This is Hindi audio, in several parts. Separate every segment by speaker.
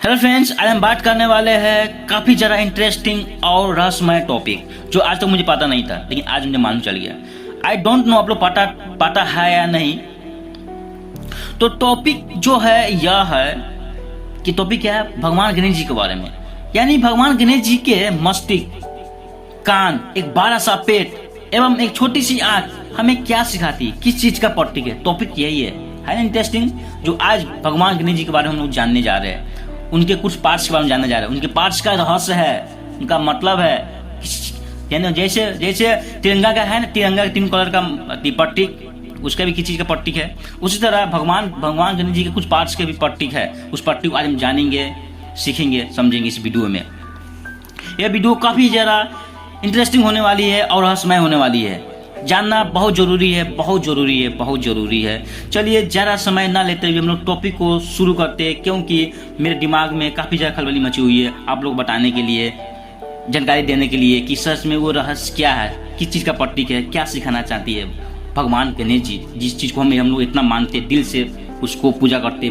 Speaker 1: हेलो फ्रेंड्स, आज हम बात करने वाले हैं काफी जरा इंटरेस्टिंग और रहस्यमय टॉपिक जो आज तक मुझे पता नहीं था, लेकिन आज मुझे मालूम चल गया। आई डोंट नो आप लोग पता है या नहीं। तो टॉपिक जो है यह है कि टॉपिक क्या है, भगवान गणेश जी के बारे में। यानी भगवान गणेश जी के मस्तिष्क, कान, एक बड़ा सा पेट एवं एक छोटी सी आंख हमें क्या सिखाती है, किस चीज का प्रतीक है। टॉपिक यही है ना इंटरेस्टिंग, जो आज भगवान गणेश जी के बारे में हम लोग जानने जा रहे हैं। उनके कुछ पार्ट्स के बारे में जानने जा रहे हैं। उनके पार्ट्स का रहस्य है, उनका मतलब है, यानी जैसे तिरंगा का है ना, तिरंगा के 3 कलर का प्रतीक, उसका भी किसी चीज का प्रतीक है। उसी तरह भगवान गणेश जी के कुछ पार्ट्स के भी प्रतीक है। उस प्रतीक को आज हम जानेंगे, सीखेंगे, समझेंगे इस वीडियो में। यह वीडियो काफी ज्यादा इंटरेस्टिंग होने वाली है और रहस्यमय होने वाली है। जानना बहुत जरूरी है, बहुत जरूरी है, बहुत जरूरी है। चलिए ज्यादा समय ना लेते हुए हम लोग टॉपिक को शुरू करते हैं, क्योंकि मेरे दिमाग में काफी ज्यादा खलबली मची हुई है आप लोग बताने के लिए, जानकारी देने के लिए कि सच में वो रहस्य क्या है, किस चीज का प्रतीक है, क्या सिखाना चाहती है भगवान गणेश जी। जिस चीज को हम लोग इतना मानते, दिल से उसको पूजा करते,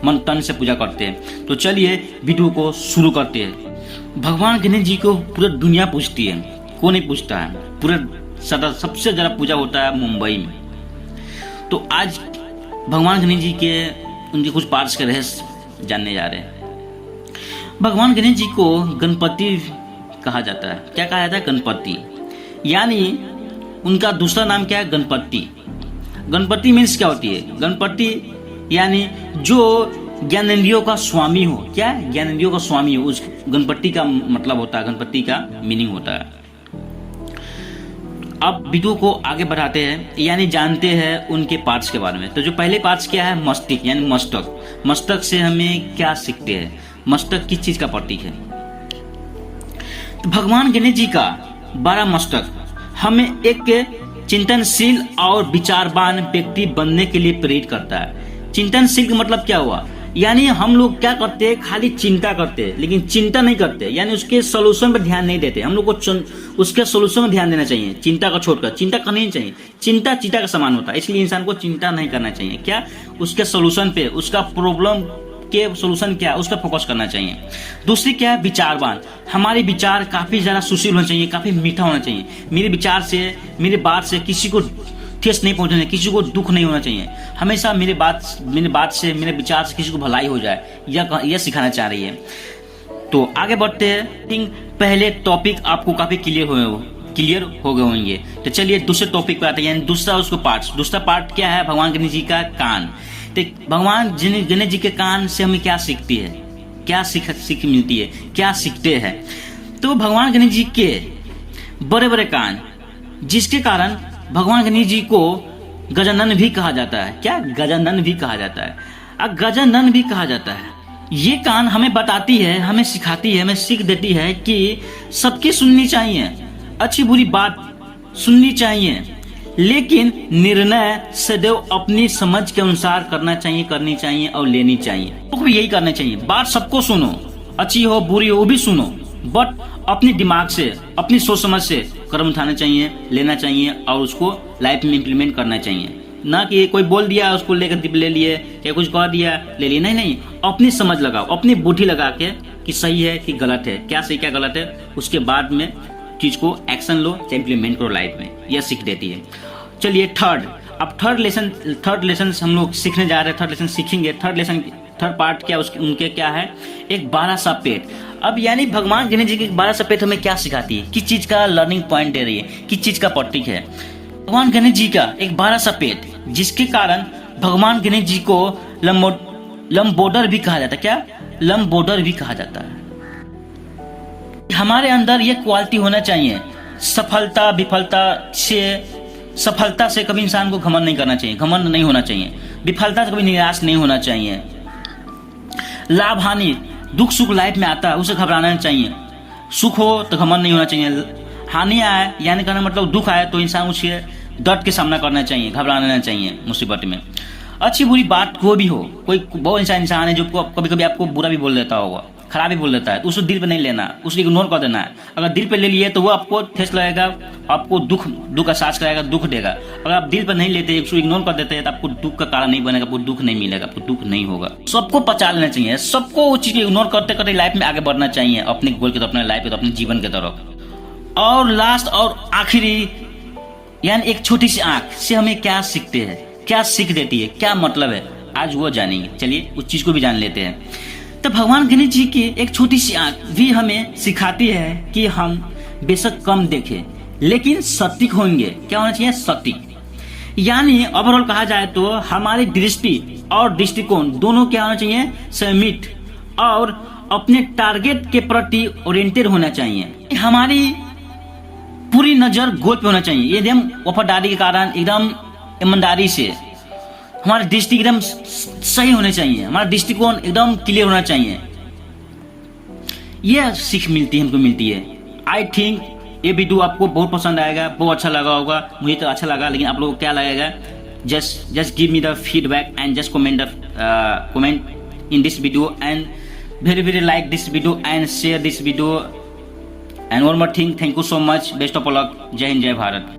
Speaker 1: मन तन से पूजा करते हैं। तो चलिए वीडियो को शुरू करते हैं। भगवान गणेश जी को पूरी दुनिया पूजती है, कौन नहीं पूजता है। पूरे सबसे ज्यादा पूजा होता है मुंबई में। तो आज भगवान गणेश जी के उनके कुछ पार्ट्स के रहस्य जानने जा रहे हैं। भगवान गणेश जी को गणपति कहा जाता है। क्या कहा जाता है? गणपति। यानी उनका दूसरा नाम क्या है? गणपति। गणपति मीन्स क्या होती है? गणपति यानी जो ज्ञानेंद्रियों का स्वामी हो। क्या? ज्ञानेंद्रियों का स्वामी हो, उस गणपति का मतलब होता है, गणपति का मीनिंग होता है। अब वीडियो को आगे बढ़ाते हैं, यानी जानते हैं उनके पार्ट्स के बारे में। तो जो पहले पार्ट्स क्या है? मस्तिष्क यानी मस्तक। मस्तक से हमें क्या सीखते हैं? मस्तक किस चीज का प्रतीक है? तो भगवान गणेश जी का 12 मस्तक हमें एक चिंतनशील और विचारवान व्यक्ति बनने के लिए प्रेरित करता है। चिंतनशील का मतलब क्या हुआ? यानी हम लोग क्या करते हैं? खाली चिंता करते हैं, लेकिन चिंता नहीं करते, यानी उसके सोल्यूशन पर ध्यान नहीं देते। हम लोग को उसके सोल्यूशन में ध्यान देना चाहिए, चिंता को छोड़कर। चिंता करनी नहीं चाहिए, चिंता चीता का समान होता है, इसलिए इंसान को चिंता नहीं करना चाहिए। क्या? उसके सोल्यूशन पे, उसका प्रॉब्लम के सोल्यूशन क्या है उस पर फोकस करना चाहिए। दूसरी क्या है? विचारवान। हमारे विचार काफी ज्यादा सुशील होना चाहिए, काफी मीठा होना चाहिए। मेरे विचार से, मेरी बात से किसी को ठेस नहीं पहुंचना चाहिए, किसी को दुख नहीं होना चाहिए। हमेशा मेरे बात से, मेरे विचार से किसी को भलाई हो जाए, यह सिखाना चाह रही है। तो आगे बढ़ते हैं। पहले टॉपिक आपको काफी क्लियर हो गए होंगे। तो चलिए दूसरे टॉपिक पे आते हैं, दूसरा उसको पार्ट। दूसरा पार्ट क्या है? भगवान गणेश जी का कान। तो भगवान गणेश जी के कान से हमें क्या सीखती है, क्या सीख मिलती है, क्या सीखते हैं? तो भगवान गणेश जी के बड़े बड़े कान, जिसके कारण भगवान गणेश जी को गजानन भी कहा जाता है। क्या? गजानन भी कहा जाता है। गजानन भी कहा जाता है। ये कान हमें बताती है, हमें सिखाती है, हमें सीख देती है कि सबकी सुननी चाहिए, अच्छी बुरी बात सुननी चाहिए, लेकिन निर्णय सदैव अपनी समझ के अनुसार करनी चाहिए और लेनी चाहिए। तो भी यही करना चाहिए, बात सबको सुनो, अच्छी हो बुरी हो भी सुनो, बट अपने दिमाग से, अपनी सोच समझ से कदम उठाना चाहिए, लेना चाहिए और उसको लाइफ में इम्प्लीमेंट करना चाहिए। ना कि कोई बोल दिया उसको लेकर टिप ले लिए, या कुछ कह दिया ले लिए। नहीं, अपनी समझ लगाओ, अपनी बुद्धि लगा के कि सही है कि गलत है, क्या सही क्या गलत है, उसके बाद में चीज को एक्शन लो, इम्प्लीमेंट करो लाइफ में। यह सीख देती है। चलिए थर्ड लेसन हम लोग सीखने जा रहे हैं। थर्ड लेसन सीखेंगे। थर्ड पार्ट क्या उनके क्या है? एक 12 सा पेट। अब यानी भगवान गणेश जी की 12 सा पेट हमें क्या सिखाती है, किस चीज का लर्निंग पॉइंट दे रही है, किस चीज का प्रतीक है? भगवान गणेश जी का एक 12 सा पेट, जिसके कारण भगवान गणेश जी को लंबोदर भी कहा जाता है। क्या? लंबोदर भी कहा जाता है। हमारे अंदर यह क्वालिटी होना चाहिए। सफलता से कभी इंसान को घमंड नहीं करना चाहिए, घमंड नहीं होना चाहिए। विफलता से कभी निराश नहीं होना चाहिए। लाभ हानि, दुख सुख लाइफ में आता है, उसे घबराना नहीं चाहिए। सुख हो तो घमंड नहीं होना चाहिए। हानि आए, यानी कहना मतलब दुख आए, तो इंसान उसके दर्द के सामना करना चाहिए, घबराना नहीं चाहिए मुसीबत में। अच्छी बुरी बात कोई भी हो, कोई बहुत इंसान है जो कभी कभी आपको बुरा भी बोल देता होगा, खराब भी बोल देता है, तो उसको दिल पे नहीं लेना, उसको इग्नोर कर देना है। अगर दिल पे ले लिए तो वो आपको ठेस लगेगा, आपको दुख एहसास कराएगा, दुख देगा। अगर आप दिल पे नहीं लेते, उसको इग्नोर कर देते हैं, तो आपको दुख का कारण नहीं बनेगा, आपको दुख नहीं मिलेगा, आपको दुख नहीं होगा। सबको पचा लेना चाहिए, सबको उस चीज को इग्नोर करते करते लाइफ में आगे बढ़ना चाहिए, अपने गोल की तरफ, अपने लाइफ की तरफ, अपने जीवन की तरफ। और लास्ट और आखिरी, यानी एक छोटी सी आंख से हमें क्या सीखते हैं, क्या सीख देती है, क्या मतलब है, आज वो जानेंगे। चलिए उस चीज को भी जान लेते हैं। तो भगवान गणेश जी की एक छोटी सी आंख भी हमें सिखाती है कि हम बेशक कम देखें लेकिन सटीक होंगे। क्या होना चाहिए? सटीक। यानी ओवरऑल कहा जाए तो हमारी दृष्टि और दृष्टिकोण दोनों क्या होना चाहिए? संमित और अपने टारगेट के प्रति ओरिएंटेड होना चाहिए। हमारी पूरी नजर गोल पे होना चाहिए, एकदम वफादारी के कारण, एकदम ईमानदारी से हमारी दृष्टि एकदम सही होनी चाहिए, हमारा दृष्टिकोण एकदम क्लियर होना चाहिए। यह सीख मिलती है, हमको मिलती है। आई थिंक ये वीडियो आपको बहुत पसंद आएगा, बहुत अच्छा लगा होगा। मुझे तो अच्छा लगा, लेकिन आप लोगों को क्या लगेगा? Just give me the feedback and just comment in this video and very like this video and share this video and one more thing, thank you so much, best of luck, जय हिंद जय भारत।